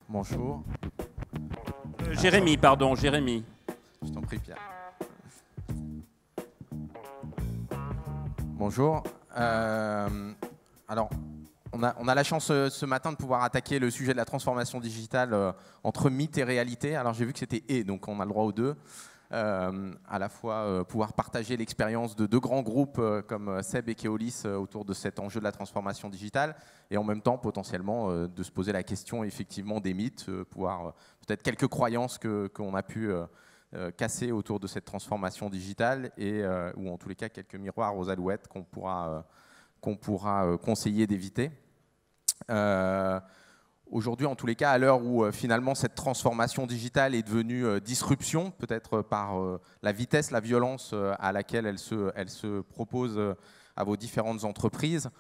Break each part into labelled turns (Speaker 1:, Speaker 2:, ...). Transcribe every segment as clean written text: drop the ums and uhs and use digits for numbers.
Speaker 1: Bonjour.
Speaker 2: Jérémy, pardon, Jérémy.
Speaker 1: Je t'en prie, Pierre. Bonjour. Alors, on a la chance ce matin de pouvoir attaquer le sujet de la transformation digitale entre mythe et réalité. Alors, j'ai vu que c'était « et », donc on a le droit aux deux. À la fois pouvoir partager l'expérience de deux grands groupes comme Seb et Keolis autour de cet enjeu de la transformation digitale, et en même temps potentiellement de se poser la question effectivement des mythes, pouvoir peut-être quelques croyances qu'on a pu casser autour de cette transformation digitale, ou en tous les cas quelques miroirs aux alouettes qu'on pourra conseiller d'éviter. Aujourd'hui, en tous les cas, à l'heure où finalement cette transformation digitale est devenue disruption, peut-être par la vitesse, la violence à laquelle elle se propose à vos différentes entreprises,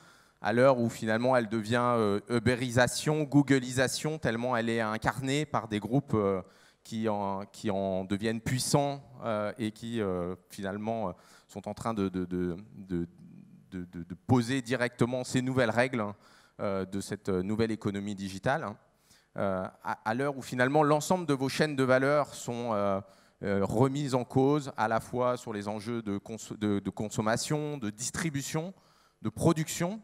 Speaker 1: à l'heure où finalement elle devient Uberisation, Googleisation, tellement elle est incarnée par des groupes qui en deviennent puissants et qui finalement sont en train de poser directement ces nouvelles règles de cette nouvelle économie digitale, à l'heure où finalement l'ensemble de vos chaînes de valeur sont remises en cause, à la fois sur les enjeux de consommation, de distribution, de production,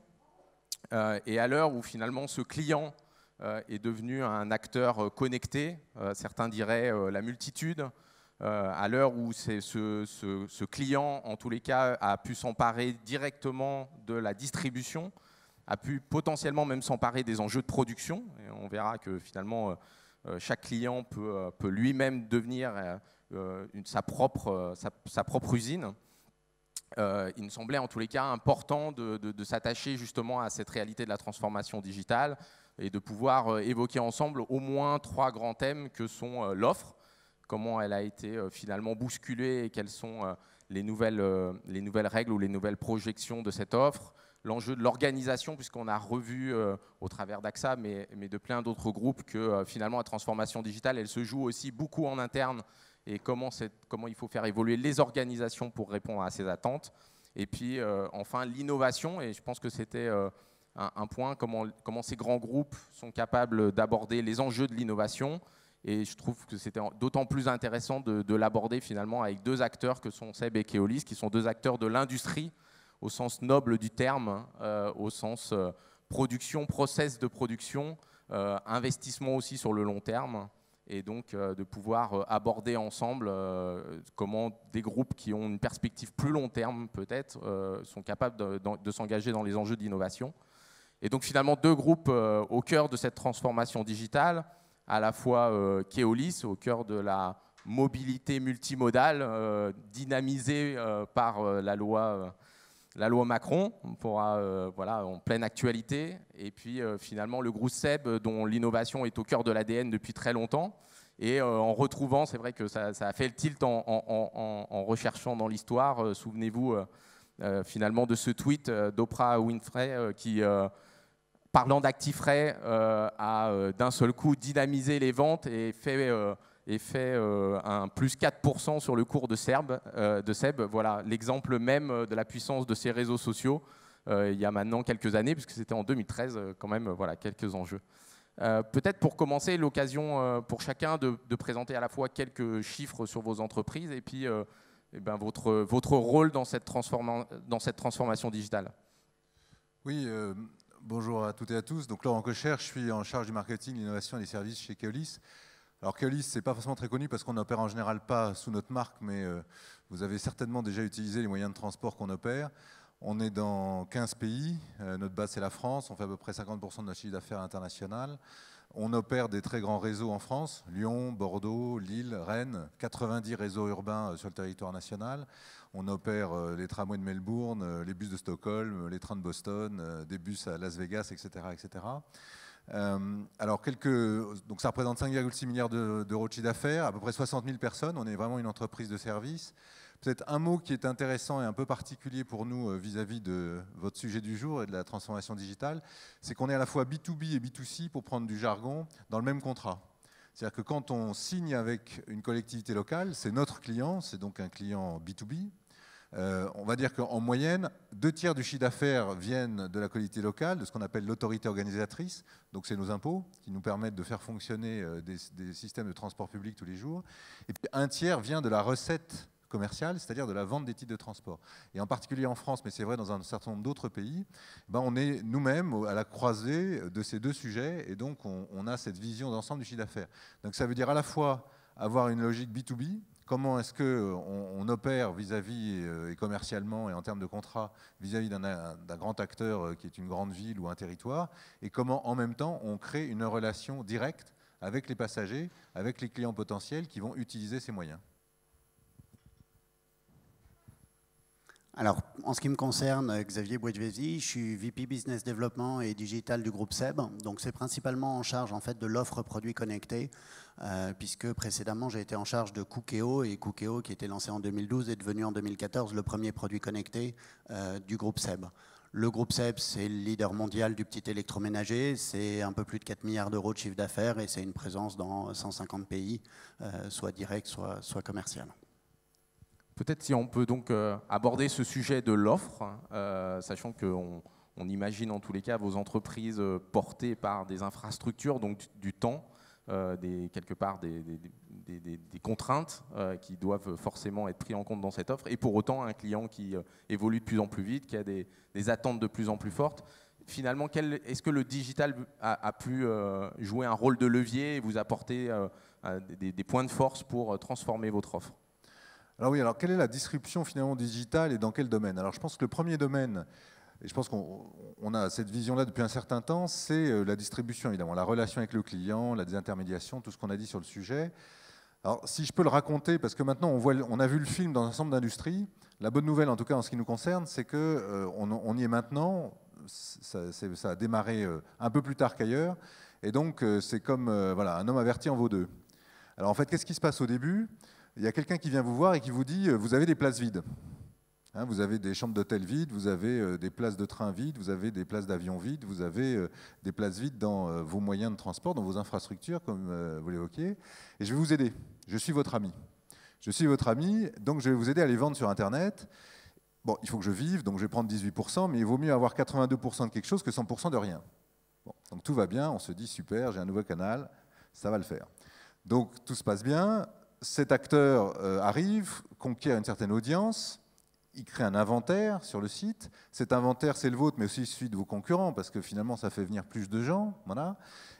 Speaker 1: et à l'heure où finalement ce client est devenu un acteur connecté, certains diraient la multitude, à l'heure où ce client, en tous les cas, a pu s'emparer directement de la distribution, a pu potentiellement même s'emparer des enjeux de production. Et on verra que finalement, chaque client peut lui-même devenir sa propre usine. Il me semblait en tous les cas important de s'attacher justement à cette réalité de la transformation digitale et de pouvoir évoquer ensemble au moins trois grands thèmes que sont l'offre, comment elle a été finalement bousculée et quelles sont les nouvelles règles ou les nouvelles projections de cette offre, l'enjeu de l'organisation, puisqu'on a revu au travers d'AXA, mais de plein d'autres groupes, que finalement la transformation digitale, elle se joue aussi beaucoup en interne, et comment il faut faire évoluer les organisations pour répondre à ces attentes. Et puis enfin l'innovation, et je pense que c'était un point, comment ces grands groupes sont capables d'aborder les enjeux de l'innovation. Et je trouve que c'était d'autant plus intéressant de l'aborder finalement avec deux acteurs que sont Seb et Keolis, qui sont deux acteurs de l'industrie, au sens noble du terme, au sens production, process de production, investissement aussi sur le long terme, et donc de pouvoir aborder ensemble comment des groupes qui ont une perspective plus long terme peut-être sont capables de s'engager dans les enjeux d'innovation. Et donc finalement deux groupes au cœur de cette transformation digitale, à la fois Keolis, au cœur de la mobilité multimodale, dynamisée par la loi Macron, on pourra, voilà, en pleine actualité, et puis finalement le groupe Seb, dont l'innovation est au cœur de l'ADN depuis très longtemps, et en retrouvant, c'est vrai que ça a fait le tilt en recherchant dans l'histoire, souvenez-vous finalement de ce tweet d'Oprah Winfrey qui, parlant d'ActiveRay, a d'un seul coup dynamisé les ventes et fait un plus 4% sur le cours de Seb. Voilà l'exemple même de la puissance de ces réseaux sociaux il y a maintenant quelques années, puisque c'était en 2013 quand même, voilà, quelques enjeux. Peut-être pour commencer, l'occasion pour chacun de présenter à la fois quelques chiffres sur vos entreprises et puis votre rôle dans cette transformation digitale.
Speaker 3: Oui, bonjour à toutes et à tous. Donc Laurent Cocher, je suis en charge du marketing, l'innovation et des services chez Keolis. Alors Keolis, ce n'est pas forcément très connu parce qu'on n'opère en général pas sous notre marque, mais vous avez certainement déjà utilisé les moyens de transport qu'on opère. On est dans 15 pays, notre base c'est la France, on fait à peu près 50% de notre chiffre d'affaires international. On opère des très grands réseaux en France, Lyon, Bordeaux, Lille, Rennes, 90 réseaux urbains sur le territoire national. On opère les tramways de Melbourne, les bus de Stockholm, les trains de Boston, des bus à Las Vegas, etc. etc. Alors donc ça représente 5,6 milliards d'euros de chiffre d'affaires, à peu près 60 000 personnes. On est vraiment une entreprise de service. Peut-être un mot qui est intéressant et un peu particulier pour nous vis-à-vis de votre sujet du jour et de la transformation digitale, c'est qu'on est à la fois B2B et B2C, pour prendre du jargon, dans le même contrat. C'est-à-dire que quand on signe avec une collectivité locale, c'est notre client, c'est donc un client B2B. On va dire qu'en moyenne, 2/3 du chiffre d'affaires viennent de la collectivité locale, de ce qu'on appelle l'autorité organisatrice. Donc c'est nos impôts qui nous permettent de faire fonctionner des systèmes de transport public tous les jours. Et puis 1/3 vient de la recette commerciale, c'est-à-dire de la vente des titres de transport. Et en particulier en France, mais c'est vrai dans un certain nombre d'autres pays, on est nous-mêmes à la croisée de ces deux sujets, et donc on a cette vision d'ensemble du chiffre d'affaires. Donc ça veut dire à la fois avoir une logique B2B, comment est-ce qu'on opère vis-à-vis et commercialement et en termes de contrat vis-à-vis d'un grand acteur qui est une grande ville ou un territoire, et comment en même temps on crée une relation directe avec les passagers, avec les clients potentiels qui vont utiliser ces moyens.
Speaker 4: Alors, en ce qui me concerne, Xavier Bouedjevezi, je suis VP Business Development et Digital du groupe SEB. Donc, c'est principalement en charge en fait, de l'offre produits connectés, puisque précédemment, j'ai été en charge de Cookéo, et Cookéo, qui était lancé en 2012, est devenu en 2014 le premier produit connecté du groupe SEB. Le groupe SEB, c'est le leader mondial du petit électroménager, c'est un peu plus de 4 milliards d'euros de chiffre d'affaires et c'est une présence dans 150 pays, soit direct, soit commercial.
Speaker 1: Peut-être si on peut donc aborder ce sujet de l'offre, sachant qu'on imagine en tous les cas vos entreprises portées par des infrastructures, donc du temps, quelque part des contraintes qui doivent forcément être prises en compte dans cette offre, et pour autant un client qui évolue de plus en plus vite, qui a des attentes de plus en plus fortes. Finalement, est-ce que le digital a pu jouer un rôle de levier et vous apporter des points de force pour transformer votre offre ?
Speaker 3: Alors oui, alors quelle est la disruption finalement digitale et dans quel domaine? Alors je pense que le premier domaine, et je pense qu'on a cette vision-là depuis un certain temps, c'est la distribution évidemment, la relation avec le client, la désintermédiation, tout ce qu'on a dit sur le sujet. Alors si je peux le raconter, parce que maintenant on a vu le film dans un ensemble d'industries, la bonne nouvelle en tout cas en ce qui nous concerne, c'est qu'on y est maintenant, ça a démarré un peu plus tard qu'ailleurs, et donc c'est comme voilà, un homme averti en vaut deux. Alors en fait, qu'est-ce qui se passe au début? Il y a quelqu'un qui vient vous voir et qui vous dit « vous avez des places vides ». Vous avez des chambres d'hôtel vides, vous avez des places de train vides, vous avez des places d'avion vides, vous avez des places vides dans vos moyens de transport, dans vos infrastructures, comme vous l'évoquiez. Et je vais vous aider. Je suis votre ami. Je suis votre ami, donc je vais vous aider à les vendre sur Internet. Bon, il faut que je vive, donc je vais prendre 18%, mais il vaut mieux avoir 82% de quelque chose que 100% de rien. Bon, donc tout va bien, on se dit « super, j'ai un nouveau canal, ça va le faire ». Donc tout se passe bien. Cet acteur arrive, conquiert une certaine audience, il crée un inventaire sur le site. Cet inventaire, c'est le vôtre, mais aussi celui de vos concurrents, parce que finalement, ça fait venir plus de gens. Voilà.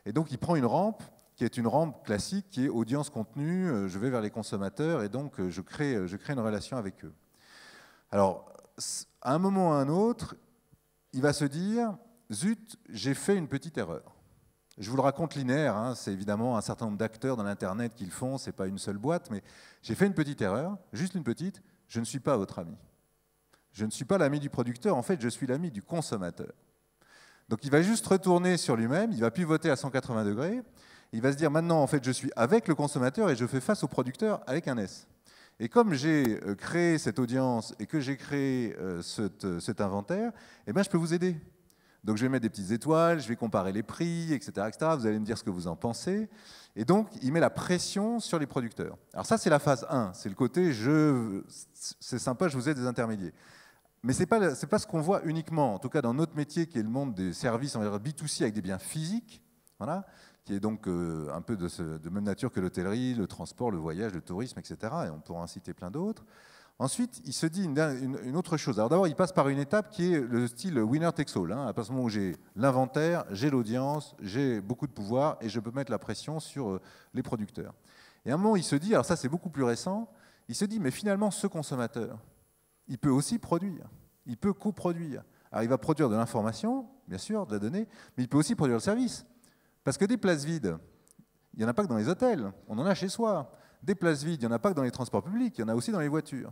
Speaker 3: Et donc, il prend une rampe, qui est une rampe classique, qui est audience-contenu, je vais vers les consommateurs, et donc je crée une relation avec eux. Alors, à un moment ou à un autre, il va se dire, zut, j'ai fait une petite erreur. Je vous le raconte linéaire, hein, c'est évidemment un certain nombre d'acteurs dans l'Internet qui le font, ce n'est pas une seule boîte, mais j'ai fait une petite erreur, juste une petite, je ne suis pas votre ami. Je ne suis pas l'ami du producteur, en fait, je suis l'ami du consommateur. Donc il va juste retourner sur lui-même, il va pivoter à 180 degrés, il va se dire maintenant, en fait, je suis avec le consommateur et je fais face au producteur avec un S. Et comme j'ai créé cette audience et que j'ai créé cet inventaire, eh ben, je peux vous aider. Donc je vais mettre des petites étoiles, je vais comparer les prix, etc., etc. Vous allez me dire ce que vous en pensez. Et donc, il met la pression sur les producteurs. Alors ça, c'est la phase 1. C'est le côté, c'est sympa, je vous ai des intermédiaires. Mais ce n'est pas ce qu'on voit uniquement, en tout cas dans notre métier qui est le monde des services, on va dire B2C avec des biens physiques, voilà, qui est donc un peu de même nature que l'hôtellerie, le transport, le voyage, le tourisme, etc. Et on pourra en citer plein d'autres. Ensuite, il se dit une autre chose. Alors d'abord, il passe par une étape qui est le style winner takes all. À partir du moment où j'ai l'inventaire, j'ai l'audience, j'ai beaucoup de pouvoir et je peux mettre la pression sur les producteurs. Et à un moment, il se dit, alors ça c'est beaucoup plus récent, il se dit, mais finalement, ce consommateur, il peut aussi produire, il peut coproduire. Alors il va produire de l'information, bien sûr, de la donnée, mais il peut aussi produire le service. Parce que des places vides, il n'y en a pas que dans les hôtels, on en a chez soi. Des places vides, il n'y en a pas que dans les transports publics, il y en a aussi dans les voitures.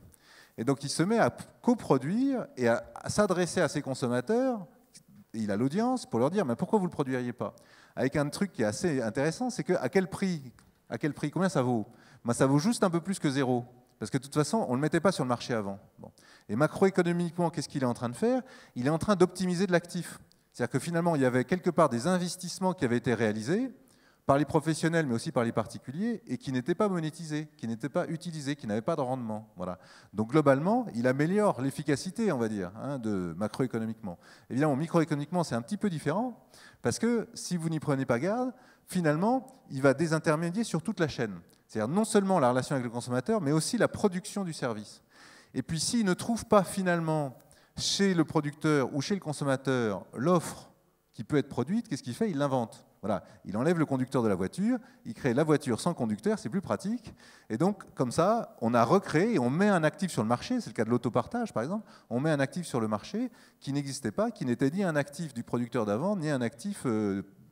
Speaker 3: Et donc il se met à coproduire et à s'adresser à ses consommateurs, et il a l'audience, pour leur dire mais pourquoi vous ne le produiriez pas? Avec un truc qui est assez intéressant, c'est qu'à quel prix, combien ça vaut? Ben, ça vaut juste un peu plus que zéro. Parce que de toute façon, on ne le mettait pas sur le marché avant. Bon. Et macroéconomiquement, qu'est-ce qu'il est en train de faire? Il est en train d'optimiser de l'actif. C'est-à-dire que finalement, il y avait quelque part des investissements qui avaient été réalisés, par les professionnels, mais aussi par les particuliers, et qui n'étaient pas monétisés, qui n'étaient pas utilisés, qui n'avaient pas de rendement. Voilà. Donc globalement, il améliore l'efficacité, on va dire, macroéconomiquement. Évidemment, microéconomiquement, c'est un petit peu différent, parce que si vous n'y prenez pas garde, finalement, il va désintermédier sur toute la chaîne. C'est-à-dire non seulement la relation avec le consommateur, mais aussi la production du service. Et puis s'il ne trouve pas finalement chez le producteur ou chez le consommateur l'offre qui peut être produite, qu'est-ce qu'il fait? Il l'invente. Voilà. Il enlève le conducteur de la voiture, il crée la voiture sans conducteur, c'est plus pratique. Et donc, comme ça, on a recréé et on met un actif sur le marché, c'est le cas de l'autopartage par exemple, on met un actif sur le marché qui n'existait pas, qui n'était ni un actif du producteur d'avant, ni un actif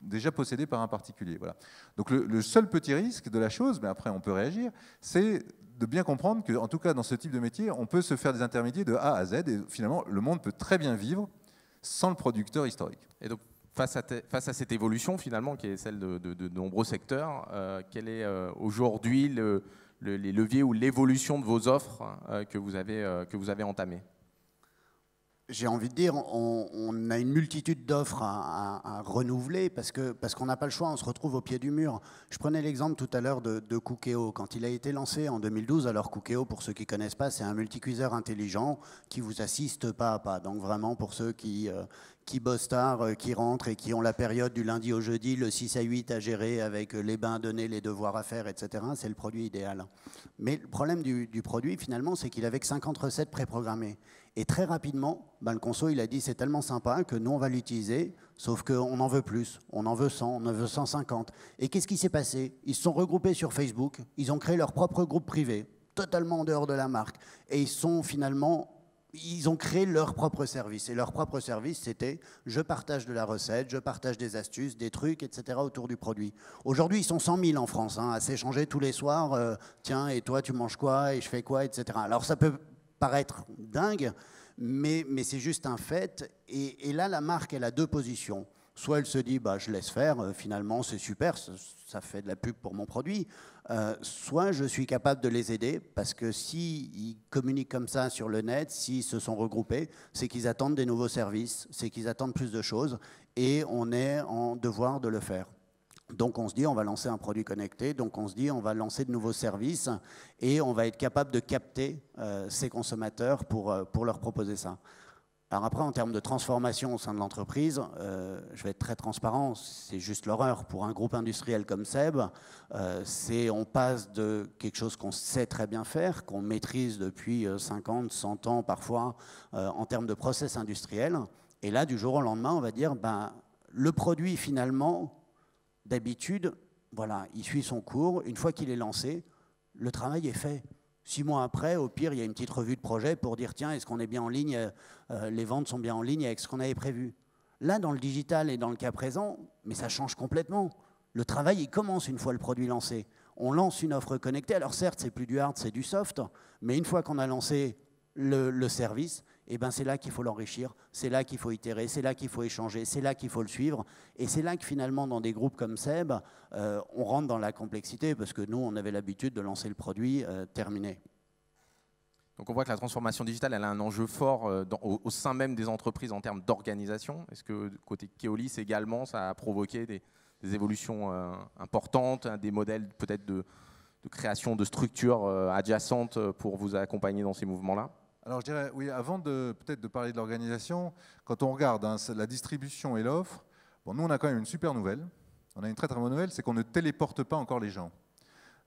Speaker 3: déjà possédé par un particulier. Voilà. Donc le seul petit risque de la chose, mais après on peut réagir, c'est de bien comprendre qu'en tout cas dans ce type de métier, on peut se faire des intermédiaires de A à Z et finalement le monde peut très bien vivre sans le producteur historique.
Speaker 1: Et donc face à cette évolution finalement qui est celle de nombreux secteurs, quel est aujourd'hui les leviers ou l'évolution de vos offres que vous avez entamées?
Speaker 4: J'ai envie de dire, on a une multitude d'offres à renouveler parce qu'on n'a pas le choix, on se retrouve au pied du mur. Je prenais l'exemple tout à l'heure de Cookéo. Quand il a été lancé en 2012, alors Cookéo, pour ceux qui ne connaissent pas, c'est un multicuiseur intelligent qui vous assiste pas à pas. Donc vraiment pour ceux qui bossent tard, qui rentrent et qui ont la période du lundi au jeudi, le 6 à 8 à gérer avec les bains à donner, les devoirs à faire, etc., c'est le produit idéal. Mais le problème du produit, finalement, c'est qu'il avait que 50 recettes préprogrammées. Et très rapidement, le conso, il a dit c'est tellement sympa que nous, on va l'utiliser, sauf qu'on en veut plus. On en veut 100, on en veut 150. Et qu'est-ce qui s'est passé? Ils se sont regroupés sur Facebook, ils ont créé leur propre groupe privé, totalement en dehors de la marque. Et ils ont créé leur propre service. Et leur propre service, c'était je partage de la recette, je partage des astuces, des trucs, etc. autour du produit. Aujourd'hui, ils sont 100 000 en France à s'échanger tous les soirs. Tiens, et toi, tu manges quoi? Et je fais quoi? Etc. Alors, ça peut paraître dingue, mais c'est juste un fait. Et là, la marque, elle a deux positions. Soit elle se dit, je laisse faire, finalement, c'est super, ça fait de la pub pour mon produit. Soit je suis capable de les aider, parce que s'ils communiquent comme ça sur le net, s'ils se sont regroupés, c'est qu'ils attendent des nouveaux services, c'est qu'ils attendent plus de choses, et on est en devoir de le faire. Donc on se dit on va lancer un produit connecté, donc on se dit on va lancer de nouveaux services et on va être capable de capter ces consommateurs pour leur proposer ça. Alors après, en termes de transformation au sein de l'entreprise, je vais être très transparent, c'est juste l'horreur. Pour un groupe industriel comme Seb, on passe de quelque chose qu'on sait très bien faire, qu'on maîtrise depuis 50, 100 ans parfois, en termes de process industriel. Et là, du jour au lendemain, on va dire, le produit finalement, d'habitude, voilà, il suit son cours. Une fois qu'il est lancé, le travail est fait. 6 mois après, au pire, il y a une petite revue de projet pour dire, tiens, est-ce qu'on est bien en ligne, les ventes sont bien en ligne avec ce qu'on avait prévu. Là, dans le digital et dans le cas présent, mais ça change complètement. Le travail, il commence une fois le produit lancé. On lance une offre connectée. Alors certes, c'est plus du hard, c'est du soft, mais une fois qu'on a lancé le service, c'est là qu'il faut l'enrichir, c'est là qu'il faut itérer, c'est là qu'il faut échanger, c'est là qu'il faut le suivre. Et c'est là que finalement, dans des groupes comme Seb, on rentre dans la complexité parce que nous, on avait l'habitude de lancer le produit terminé.
Speaker 1: Donc on voit que la transformation digitale, elle a un enjeu fort au sein même des entreprises en termes d'organisation. Est-ce que côté Keolis également, ça a provoqué des évolutions importantes, des modèles peut-être de création de structures adjacentes pour vous accompagner dans ces mouvements-là?
Speaker 3: Alors je dirais, oui, avant peut-être de parler de l'organisation, quand on regarde la distribution et l'offre, nous on a quand même une super nouvelle. On a une très très bonne nouvelle, c'est qu'on ne téléporte pas encore les gens.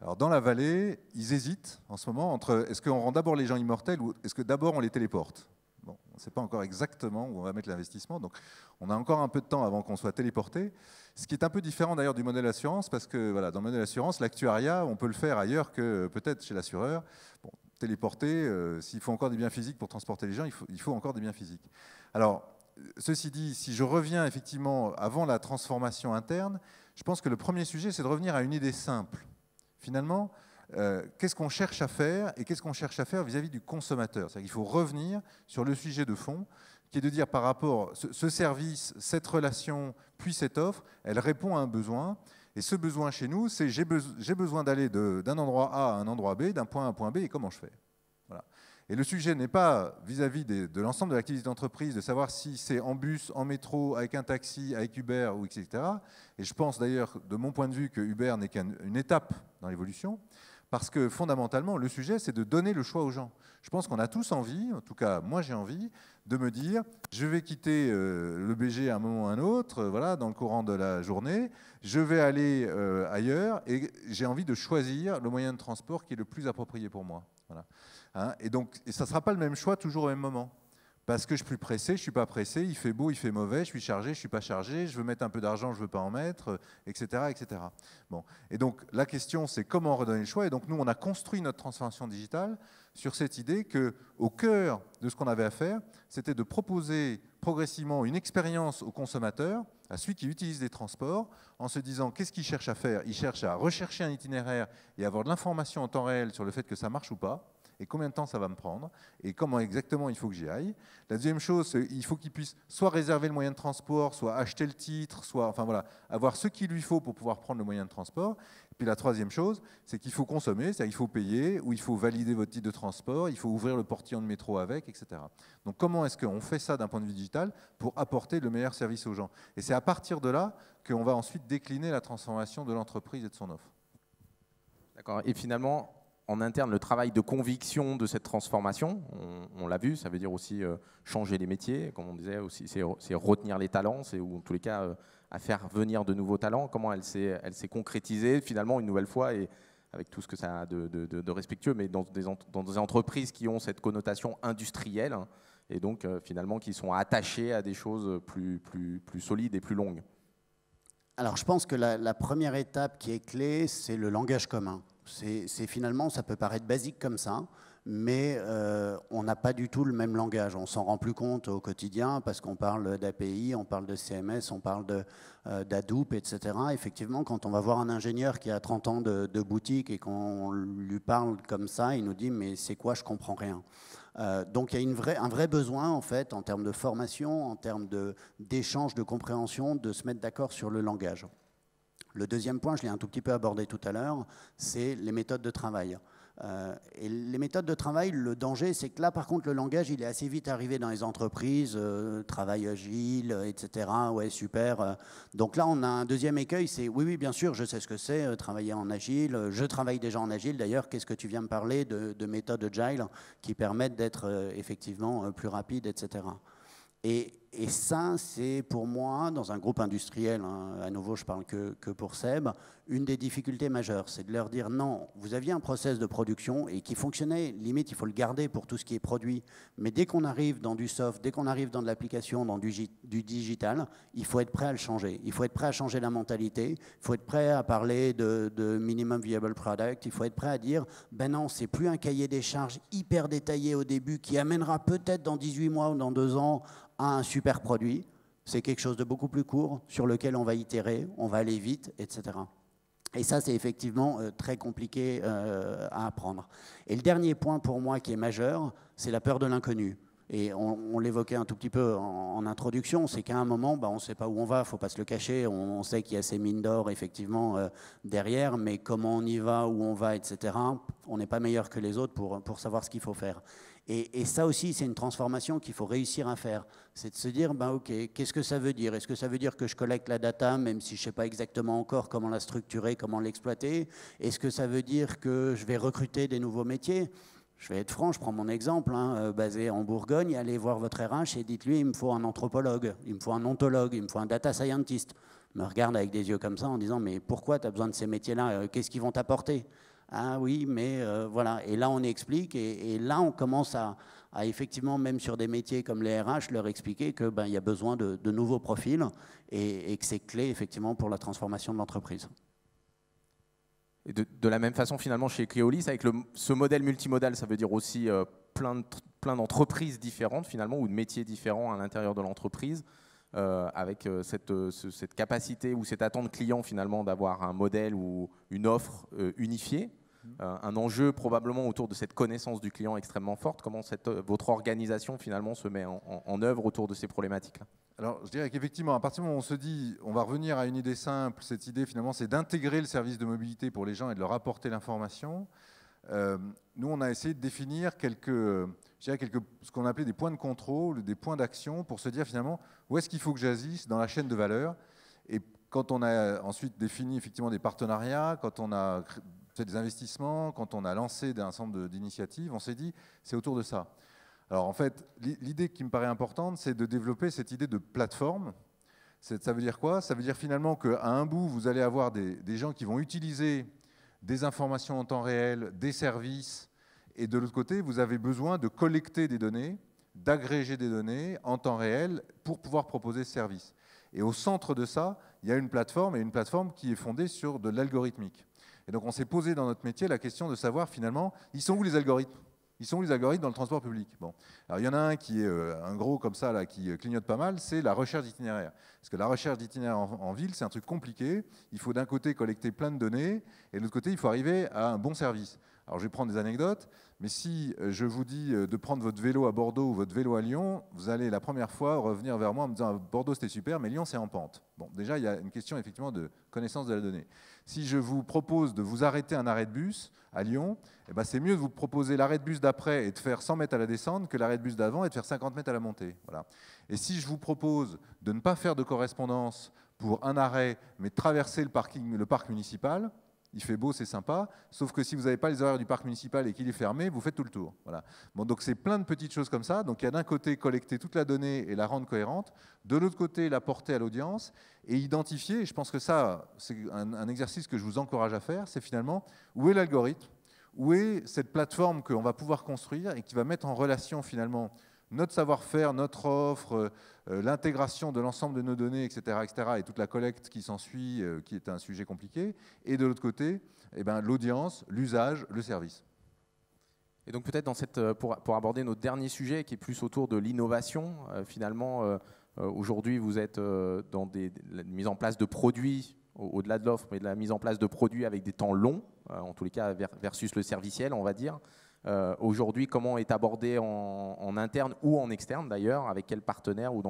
Speaker 3: Alors dans la vallée, ils hésitent en ce moment entre est-ce qu'on rend d'abord les gens immortels ou est-ce que d'abord on les téléporte? Bon, on ne sait pas encore exactement où on va mettre l'investissement, donc on a encore un peu de temps avant qu'on soit téléporté. Ce qui est un peu différent d'ailleurs du modèle assurance, parce que voilà, dans le modèle assurance, l'actuariat, on peut le faire ailleurs que peut-être chez l'assureur. Bon, téléporter, s'il faut encore des biens physiques pour transporter les gens, il faut encore des biens physiques. Alors, ceci dit, si je reviens effectivement avant la transformation interne, je pense que le premier sujet, c'est de revenir à une idée simple. Finalement, qu'est-ce qu'on cherche à faire et qu'est-ce qu'on cherche à faire vis-à-vis du consommateur? C'est-à-dire qu'il faut revenir sur le sujet de fond, qui est de dire par rapport à ce service, cette relation, puis cette offre, elle répond à un besoin. Et ce besoin chez nous, c'est j'ai besoin d'aller d'un endroit A à un endroit B, d'un point A à un point B, et comment je fais? Voilà. Et le sujet n'est pas vis-à-vis de l'ensemble de l'activité d'entreprise, de savoir si c'est en bus, en métro, avec un taxi, avec Uber, ou etc. Et je pense d'ailleurs, de mon point de vue, que Uber n'est qu'une étape dans l'évolution, parce que fondamentalement, le sujet, c'est de donner le choix aux gens. Je pense qu'on a tous envie, en tout cas moi j'ai envie, de me dire je vais quitter le BG à un moment ou à un autre, voilà, dans le courant de la journée, je vais aller ailleurs et j'ai envie de choisir le moyen de transport qui est le plus approprié pour moi. Voilà. Hein, et ça ne sera pas le même choix toujours au même moment. Parce que je suis plus pressé, je ne suis pas pressé, il fait beau, il fait mauvais, je suis chargé, je ne suis pas chargé, je veux mettre un peu d'argent, je ne veux pas en mettre, etc. etc. Bon. Et donc la question, c'est comment redonner le choix. Et donc nous, on a construit notre transformation digitale sur cette idée qu'au cœur de ce qu'on avait à faire, c'était de proposer progressivement une expérience aux consommateurs, à celui qui utilise les transports, en se disant qu'est-ce qu'il cherche à faire. Il cherche à rechercher un itinéraire et avoir de l'information en temps réel sur le fait que ça marche ou pas. Et combien de temps ça va me prendre, et comment exactement il faut que j'y aille. La deuxième chose, il faut qu'il puisse soit réserver le moyen de transport, soit acheter le titre, soit enfin voilà, avoir ce qu'il lui faut pour pouvoir prendre le moyen de transport. Et puis la troisième chose, c'est qu'il faut consommer, c'est-à-dire qu'il faut payer, ou il faut valider votre titre de transport, il faut ouvrir le portillon de métro avec, etc. Donc comment est-ce qu'on fait ça d'un point de vue digital pour apporter le meilleur service aux gens? Et c'est à partir de là qu'on va ensuite décliner la transformation de l'entreprise et de son offre.
Speaker 1: D'accord. Et finalement, en interne, le travail de conviction de cette transformation, on l'a vu, ça veut dire aussi changer les métiers, comme on disait aussi, c'est retenir les talents, ou en tous les cas à faire venir de nouveaux talents. Comment elle s'est concrétisée finalement une nouvelle fois, et avec tout ce que ça a de respectueux, mais dans des entreprises qui ont cette connotation industrielle, hein, et donc finalement qui sont attachées à des choses plus solides et plus longues.
Speaker 4: Alors je pense que la première étape qui est clé, c'est le langage commun. C'est finalement, ça peut paraître basique comme ça, mais on n'a pas du tout le même langage. On s'en rend plus compte au quotidien parce qu'on parle d'API, on parle de CMS, on parle d'Hadoop, etc. Effectivement, quand on va voir un ingénieur qui a 30 ans de boutique et qu'on lui parle comme ça, il nous dit « mais c'est quoi, je comprends rien ». Donc il y a un vrai besoin en fait en termes de formation, en termes d'échange, de compréhension, de se mettre d'accord sur le langage. Le deuxième point, je l'ai un tout petit peu abordé tout à l'heure, c'est les méthodes de travail. Et les méthodes de travail, le danger, c'est que là, par contre, le langage, il est assez vite arrivé dans les entreprises, travail agile, etc. Ouais, super. Donc là, on a un deuxième écueil, c'est oui, bien sûr, je sais ce que c'est, travailler en agile. Je travaille déjà en agile. D'ailleurs, qu'est-ce que tu viens me parler de méthodes agile qui permettent d'être effectivement plus rapide, etc. Et ça, c'est pour moi, dans un groupe industriel, hein, à nouveau, je parle que pour Seb, une des difficultés majeures, c'est de leur dire non, vous aviez un process de production et qui fonctionnait, limite, il faut le garder pour tout ce qui est produit. Mais dès qu'on arrive dans du soft, dès qu'on arrive dans de l'application, dans du digital, il faut être prêt à le changer. Il faut être prêt à changer la mentalité, il faut être prêt à parler de minimum viable product, il faut être prêt à dire, ben non, c'est plus un cahier des charges hyper détaillé au début qui amènera peut-être dans 18 mois ou dans 2 ans à un super produit. C'est quelque chose de beaucoup plus court sur lequel on va itérer, on va aller vite, etc. Et ça, c'est effectivement très compliqué à apprendre. Et le dernier point pour moi qui est majeur, c'est la peur de l'inconnu. Et on l'évoquait un tout petit peu en introduction, c'est qu'à un moment, on ne sait pas où on va, il ne faut pas se le cacher, on sait qu'il y a ces mines d'or effectivement derrière, mais comment on y va, où on va, etc., on n'est pas meilleur que les autres pour savoir ce qu'il faut faire. Et ça aussi, c'est une transformation qu'il faut réussir à faire. C'est de se dire, OK, qu'est-ce que ça veut dire? Est-ce que ça veut dire que je collecte la data, même si je ne sais pas exactement encore comment la structurer, comment l'exploiter? Est-ce que ça veut dire que je vais recruter des nouveaux métiers? Je vais être franc, je prends mon exemple, basé en Bourgogne, allez voir votre RH et dites-lui, il me faut un anthropologue, il me faut un ontologue, il me faut un data scientist. Me regarde avec des yeux comme ça en disant, mais pourquoi tu as besoin de ces métiers-là? Qu'est-ce qu'ils vont t'apporter? Ah oui, mais voilà. Et là, on explique, et là, on commence à effectivement, même sur des métiers comme les RH, leur expliquer qu'il y a besoin de nouveaux profils et que c'est clé, effectivement, pour la transformation de l'entreprise.
Speaker 1: Et de la même façon, finalement, chez Keolis, avec ce modèle multimodal, ça veut dire aussi plein d'entreprises différentes, finalement, ou de métiers différents à l'intérieur de l'entreprise, avec cette capacité ou cette attente client, finalement, d'avoir un modèle ou une offre unifiée. Un enjeu probablement autour de cette connaissance du client extrêmement forte. Comment votre organisation finalement se met en œuvre autour de ces problématiques-là?
Speaker 3: Alors je dirais qu'effectivement, à partir du moment où on se dit on va revenir à une idée simple, cette idée finalement c'est d'intégrer le service de mobilité pour les gens et de leur apporter l'information. nous, on a essayé de définir ce qu'on appelait des points de contrôle, des points d'action pour se dire finalement où est-ce qu'il faut que j'agisse dans la chaîne de valeur. Et quand on a ensuite défini effectivement des partenariats, quand on a fait des investissements, quand on a lancé un ensemble d'initiatives, on s'est dit c'est autour de ça. Alors en fait, l'idée qui me paraît importante, c'est de développer cette idée de plateforme. Ça veut dire quoi? Ça veut dire finalement qu'à un bout, vous allez avoir des gens qui vont utiliser des informations en temps réel, des services, et de l'autre côté, vous avez besoin de collecter des données, d'agréger des données en temps réel pour pouvoir proposer ce service. Et au centre de ça, il y a une plateforme, et une plateforme qui est fondée sur de l'algorithmique. Et donc on s'est posé dans notre métier la question de savoir finalement, ils sont où les algorithmes? Ils sont où les algorithmes dans le transport public? Bon. Alors il y en a un qui est un gros comme ça, là, qui clignote pas mal, c'est la recherche d'itinéraire. Parce que la recherche d'itinéraire en ville, c'est un truc compliqué. Il faut d'un côté collecter plein de données, et de l'autre côté, il faut arriver à un bon service. Alors je vais prendre des anecdotes, mais si je vous dis de prendre votre vélo à Bordeaux ou votre vélo à Lyon, vous allez la première fois revenir vers moi en me disant Bordeaux c'était super, mais Lyon c'est en pente. Bon, déjà il y a une question effectivement de connaissance de la donnée. Si je vous propose de vous arrêter un arrêt de bus à Lyon, eh ben, c'est mieux de vous proposer l'arrêt de bus d'après et de faire 100 mètres à la descente que l'arrêt de bus d'avant et de faire 50 mètres à la montée. Voilà. Et si je vous propose de ne pas faire de correspondance pour un arrêt, mais de traverser le parc municipal, il fait beau, c'est sympa, sauf que si vous n'avez pas les horaires du parc municipal et qu'il est fermé, vous faites tout le tour. Voilà. Bon, donc c'est plein de petites choses comme ça. Donc il y a d'un côté collecter toute la donnée et la rendre cohérente, de l'autre côté la porter à l'audience et identifier, et je pense que ça c'est un exercice que je vous encourage à faire, c'est finalement où est l'algorithme, où est cette plateforme qu'on va pouvoir construire et qui va mettre en relation finalement notre savoir-faire, notre offre, l'intégration de l'ensemble de nos données, etc., et toute la collecte qui s'ensuit, qui est un sujet compliqué, et de l'autre côté, eh ben, l'audience, l'usage, le service.
Speaker 1: Et donc peut-être pour aborder notre dernier sujet, qui est plus autour de l'innovation, finalement, aujourd'hui vous êtes dans la mise en place de produits, au-delà de l'offre, mais de la mise en place de produits avec des temps longs, en tous les cas versus le serviciel, on va dire. Aujourd'hui, comment est abordé en interne ou en externe d'ailleurs, avec quel partenaire ou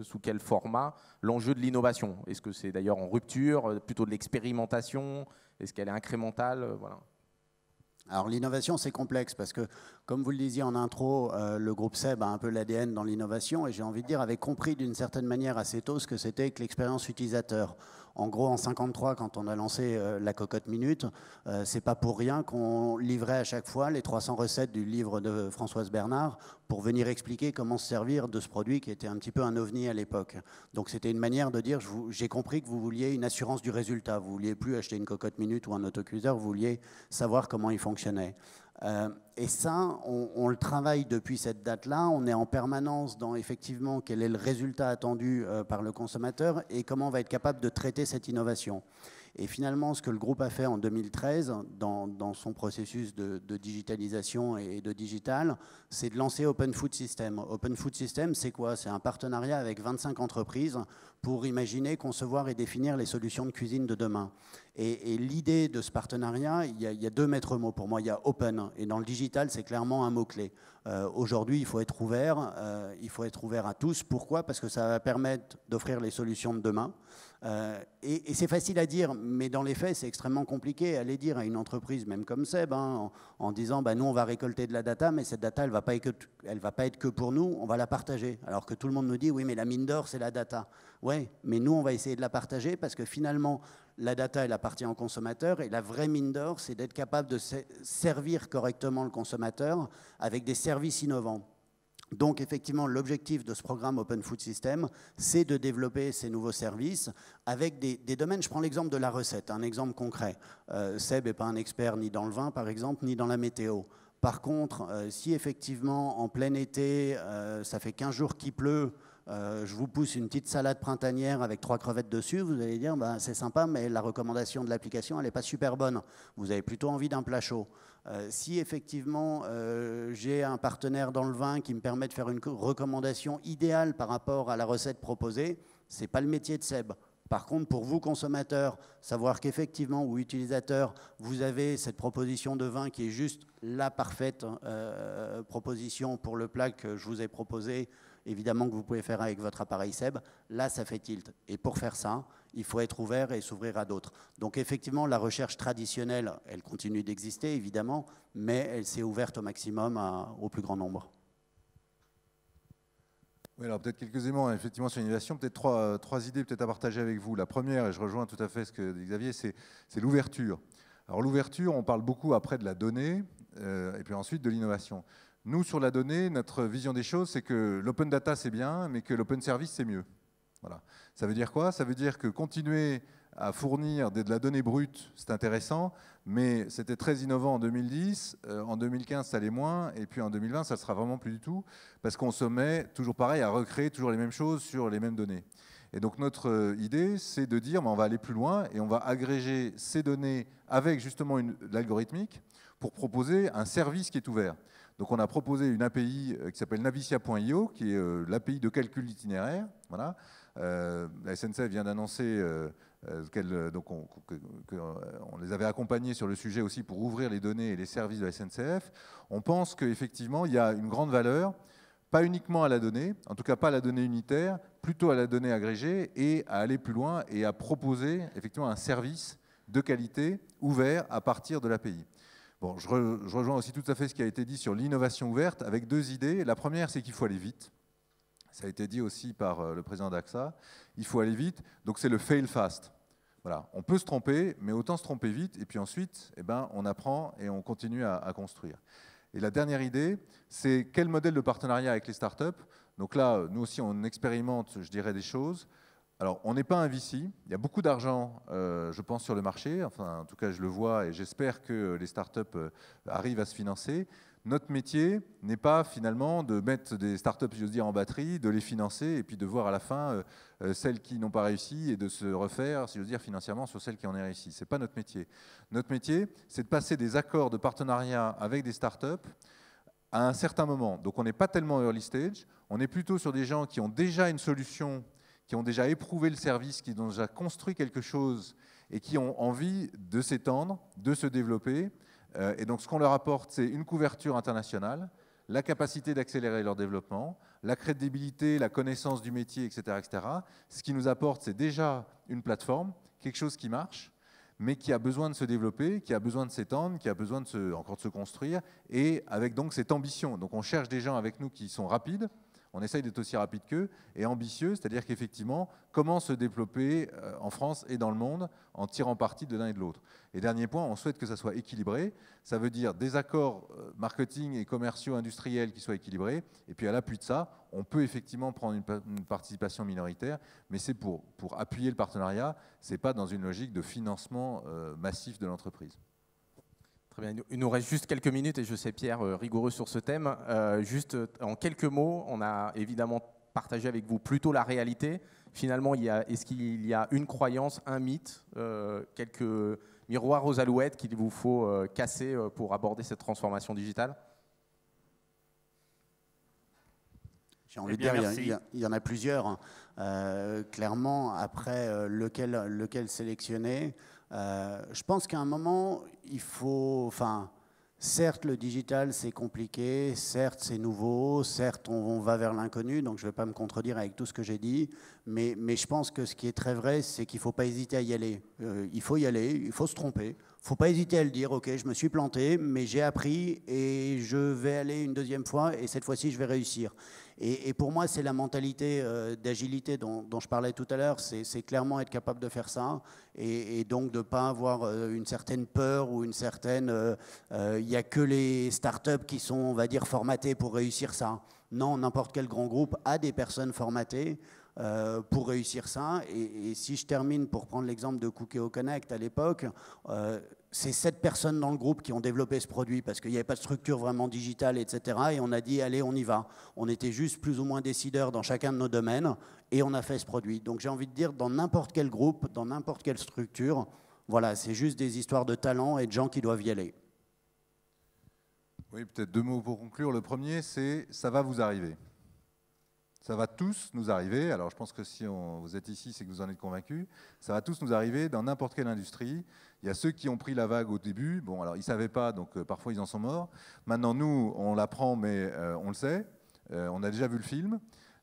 Speaker 1: sous quel format, l'enjeu de l'innovation? Est-ce que c'est d'ailleurs en rupture, plutôt de l'expérimentation? Est-ce qu'elle est incrémentale? Voilà.
Speaker 4: Alors l'innovation, c'est complexe parce que, comme vous le disiez en intro, le groupe SEB a un peu l'ADN dans l'innovation et j'ai envie de dire avait compris d'une certaine manière assez tôt ce que c'était que l'expérience utilisateur. En gros, en 1953, quand on a lancé la cocotte minute, c'est pas pour rien qu'on livrait à chaque fois les 300 recettes du livre de Françoise Bernard pour venir expliquer comment se servir de ce produit qui était un petit peu un ovni à l'époque. Donc c'était une manière de dire, j'ai compris que vous vouliez une assurance du résultat. Vous vouliez plus acheter une cocotte minute ou un autocuiseur, vous vouliez savoir comment il fonctionnait. Et ça, on le travaille depuis cette date-là. On est en permanence dans effectivement quel est le résultat attendu par le consommateur et comment on va être capable de traiter cette innovation. Et finalement, ce que le groupe a fait en 2013, dans son processus de digitalisation et de digital, c'est de lancer Open Food System. Open Food System, c'est quoi? C'est un partenariat avec 25 entreprises pour imaginer, concevoir et définir les solutions de cuisine de demain. Et l'idée de ce partenariat, il y a deux maîtres mots pour moi. Il y a Open, et dans le digital, c'est clairement un mot-clé. Aujourd'hui, il faut être ouvert à tous. Pourquoi? Parce que ça va permettre d'offrir les solutions de demain. Et c'est facile à dire, mais dans les faits, c'est extrêmement compliqué. Aller dire à une entreprise, même comme Seb, en disant nous, on va récolter de la data, mais cette data, elle ne va pas être que pour nous, on va la partager. Alors que tout le monde nous dit, oui, mais la mine d'or, c'est la data. Oui, mais nous, on va essayer de la partager parce que finalement, la data, elle appartient au consommateur et la vraie mine d'or, c'est d'être capable de servir correctement le consommateur avec des services innovants. Donc effectivement, l'objectif de ce programme Open Food System, c'est de développer ces nouveaux services avec des domaines. Je prends l'exemple de la recette, un exemple concret. Seb n'est pas un expert ni dans le vin, par exemple, ni dans la météo. Par contre, si effectivement, en plein été, ça fait 15 jours qu'il pleut, je vous pousse une petite salade printanière avec 3 crevettes dessus, vous allez dire c'est sympa, mais la recommandation de l'application, elle n'est pas super bonne. Vous avez plutôt envie d'un plat chaud. Si effectivement j'ai un partenaire dans le vin qui me permet de faire une recommandation idéale par rapport à la recette proposée, ce n'est pas le métier de Seb. Par contre, pour vous, consommateurs, savoir qu'effectivement, ou utilisateurs, vous avez cette proposition de vin qui est juste la parfaite proposition pour le plat que je vous ai proposé, évidemment que vous pouvez faire avec votre appareil Seb, là, ça fait tilt. Et pour faire ça, il faut être ouvert et s'ouvrir à d'autres. Donc effectivement, la recherche traditionnelle, elle continue d'exister évidemment, mais elle s'est ouverte au maximum au plus grand nombre.
Speaker 3: Oui, alors peut-être quelques éléments effectivement sur l'innovation, peut-être trois idées peut-être à partager avec vous. La première, et je rejoins tout à fait ce que dit Xavier, c'est l'ouverture. Alors l'ouverture, on parle beaucoup après de la donnée et puis ensuite de l'innovation. Nous, sur la donnée, notre vision des choses, c'est que l'open data, c'est bien, mais que l'open service, c'est mieux. Voilà. Ça veut dire quoi? Ça veut dire que continuer à fournir de la donnée brute, c'est intéressant, mais c'était très innovant en 2010, en 2015 ça allait moins, et puis en 2020 ça ne sera vraiment plus du tout, parce qu'on se met toujours pareil à recréer toujours les mêmes choses sur les mêmes données. Et donc notre idée, c'est de dire, on va aller plus loin et on va agréger ces données avec justement l'algorithmique pour proposer un service qui est ouvert. Donc on a proposé une API qui s'appelle Navicia.io, qui est l'API de calcul d'itinéraire. Voilà. La SNCF vient d'annoncer qu'on les avait accompagnés sur le sujet aussi pour ouvrir les données et les services de la SNCF. On pense qu'effectivement, il y a une grande valeur, pas uniquement à la donnée, en tout cas pas à la donnée unitaire, plutôt à la donnée agrégée et à aller plus loin et à proposer effectivement un service de qualité ouvert à partir de l'API. Bon, je rejoins aussi tout à fait ce qui a été dit sur l'innovation ouverte avec deux idées. La première, c'est qu'il faut aller vite. Ça a été dit aussi par le président d'AXA. Il faut aller vite, donc c'est le fail fast. Voilà. On peut se tromper, mais autant se tromper vite, et puis ensuite, on apprend et on continue à construire. Et la dernière idée, c'est quel modèle de partenariat avec les startups. Donc là, nous aussi, on expérimente, je dirais, des choses. Alors, on n'est pas un VC. Il y a beaucoup d'argent, je pense, sur le marché. Enfin, en tout cas, je le vois et j'espère que les startups arrivent à se financer. Notre métier n'est pas finalement de mettre des startups, si j'ose dire, en batterie, de les financer et puis de voir à la fin celles qui n'ont pas réussi et de se refaire, si j'ose dire, financièrement sur celles qui en ont réussi. Ce n'est pas notre métier. Notre métier, c'est de passer des accords de partenariat avec des startups à un certain moment. Donc on n'est pas tellement early stage, on est plutôt sur des gens qui ont déjà une solution, qui ont déjà éprouvé le service, qui ont déjà construit quelque chose et qui ont envie de s'étendre, de se développer. Et donc ce qu'on leur apporte, c'est une couverture internationale, la capacité d'accélérer leur développement, la crédibilité, la connaissance du métier, etc., etc. Ce qui nous apporte, c'est déjà une plateforme, quelque chose qui marche, mais qui a besoin de se développer, qui a besoin de s'étendre, qui a besoin encore de se construire, et avec donc cette ambition. Donc on cherche des gens avec nous qui sont rapides, on essaye d'être aussi rapide qu'eux, et ambitieux, c'est-à-dire qu'effectivement, comment se développer en France et dans le monde en tirant parti de l'un et de l'autre. Et dernier point, on souhaite que ça soit équilibré, ça veut dire des accords marketing et commerciaux industriels qui soient équilibrés, et puis à l'appui de ça, on peut effectivement prendre une participation minoritaire, mais c'est pour appuyer le partenariat, ce n'est pas dans une logique de financement massif de l'entreprise.
Speaker 1: Très bien. Il nous reste juste quelques minutes et je sais Pierre rigoureux sur ce thème. Juste en quelques mots, on a évidemment partagé avec vous plutôt la réalité. Finalement, est-ce qu'il y a une croyance, un mythe, quelques miroirs aux alouettes qu'il vous faut casser pour aborder cette transformation digitale?
Speaker 4: J'ai envie de dire, il y en a plusieurs. Clairement, après, lequel sélectionner? Je pense qu'à un moment, il faut... certes, le digital, c'est compliqué, certes, c'est nouveau, certes, on va vers l'inconnu, donc je ne vais pas me contredire avec tout ce que j'ai dit, mais je pense que ce qui est très vrai, c'est qu'il ne faut pas hésiter à y aller. Il faut y aller, il faut se tromper. Il ne faut pas hésiter à le dire, ok, je me suis planté, mais j'ai appris et je vais aller une deuxième fois et cette fois-ci, je vais réussir. Et pour moi, c'est la mentalité d'agilité dont je parlais tout à l'heure, c'est clairement être capable de faire ça et donc de ne pas avoir une certaine peur ou une certaine... Il n'y a que les startups qui sont, on va dire, formatées pour réussir ça. Non, n'importe quel grand groupe a des personnes formatées pour réussir ça. Et si je termine pour prendre l'exemple de Cookéo Connect à l'époque, c'est 7 personnes dans le groupe qui ont développé ce produit parce qu'il n'y avait pas de structure vraiment digitale, etc. Et on a dit, allez, on y va. On était juste plus ou moins décideurs dans chacun de nos domaines et on a fait ce produit. Donc j'ai envie de dire, dans n'importe quel groupe, dans n'importe quelle structure, voilà, c'est juste des histoires de talent et de gens qui doivent y aller.
Speaker 3: Oui, peut-être 2 mots pour conclure. Le premier, c'est « ça va vous arriver ». Ça va tous nous arriver. Alors, je pense que si vous êtes ici, c'est que vous en êtes convaincus. Ça va tous nous arriver dans n'importe quelle industrie. Il y a ceux qui ont pris la vague au début. Bon, alors, ils ne savaient pas, donc parfois, ils en sont morts. Maintenant, nous, on l'apprend, mais on le sait. On a déjà vu le film.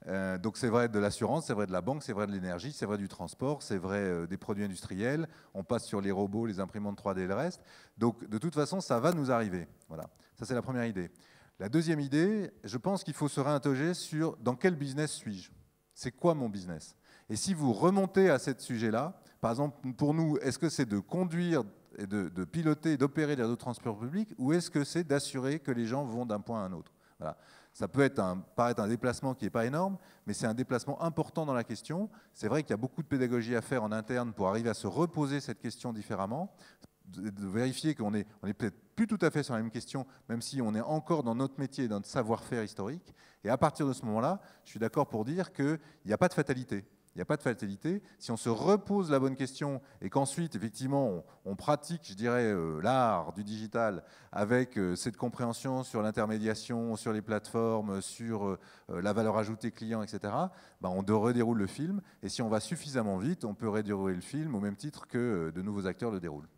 Speaker 3: Donc c'est vrai de l'assurance, c'est vrai de la banque, c'est vrai de l'énergie, c'est vrai du transport, c'est vrai des produits industriels. On passe sur les robots, les imprimantes 3D et le reste. Donc de toute façon, ça va nous arriver. Voilà. Ça, c'est la première idée. La deuxième idée, je pense qu'il faut se réinterroger sur dans quel business suis-je? C'est quoi mon business? Et si vous remontez à ce sujet-là, par exemple, pour nous, est-ce que c'est de conduire, et de piloter, d'opérer les réseaux de transport public, ou est-ce que c'est d'assurer que les gens vont d'un point à un autre? Voilà. Ça peut paraître un déplacement qui n'est pas énorme, mais c'est un déplacement important dans la question. C'est vrai qu'il y a beaucoup de pédagogie à faire en interne pour arriver à se reposer cette question différemment, de vérifier qu'on est peut-être plus tout à fait sur la même question, même si on est encore dans notre métier et dans notre savoir-faire historique. Et à partir de ce moment-là, je suis d'accord pour dire qu'il n'y a pas de fatalité. Il n'y a pas de fatalité. Si on se repose la bonne question et qu'ensuite, effectivement, on pratique, je dirais, l'art du digital avec cette compréhension sur l'intermédiation, sur les plateformes, sur la valeur ajoutée client, etc., ben on redéroule le film. Et si on va suffisamment vite, on peut redérouler le film au même titre que de nouveaux acteurs le déroulent.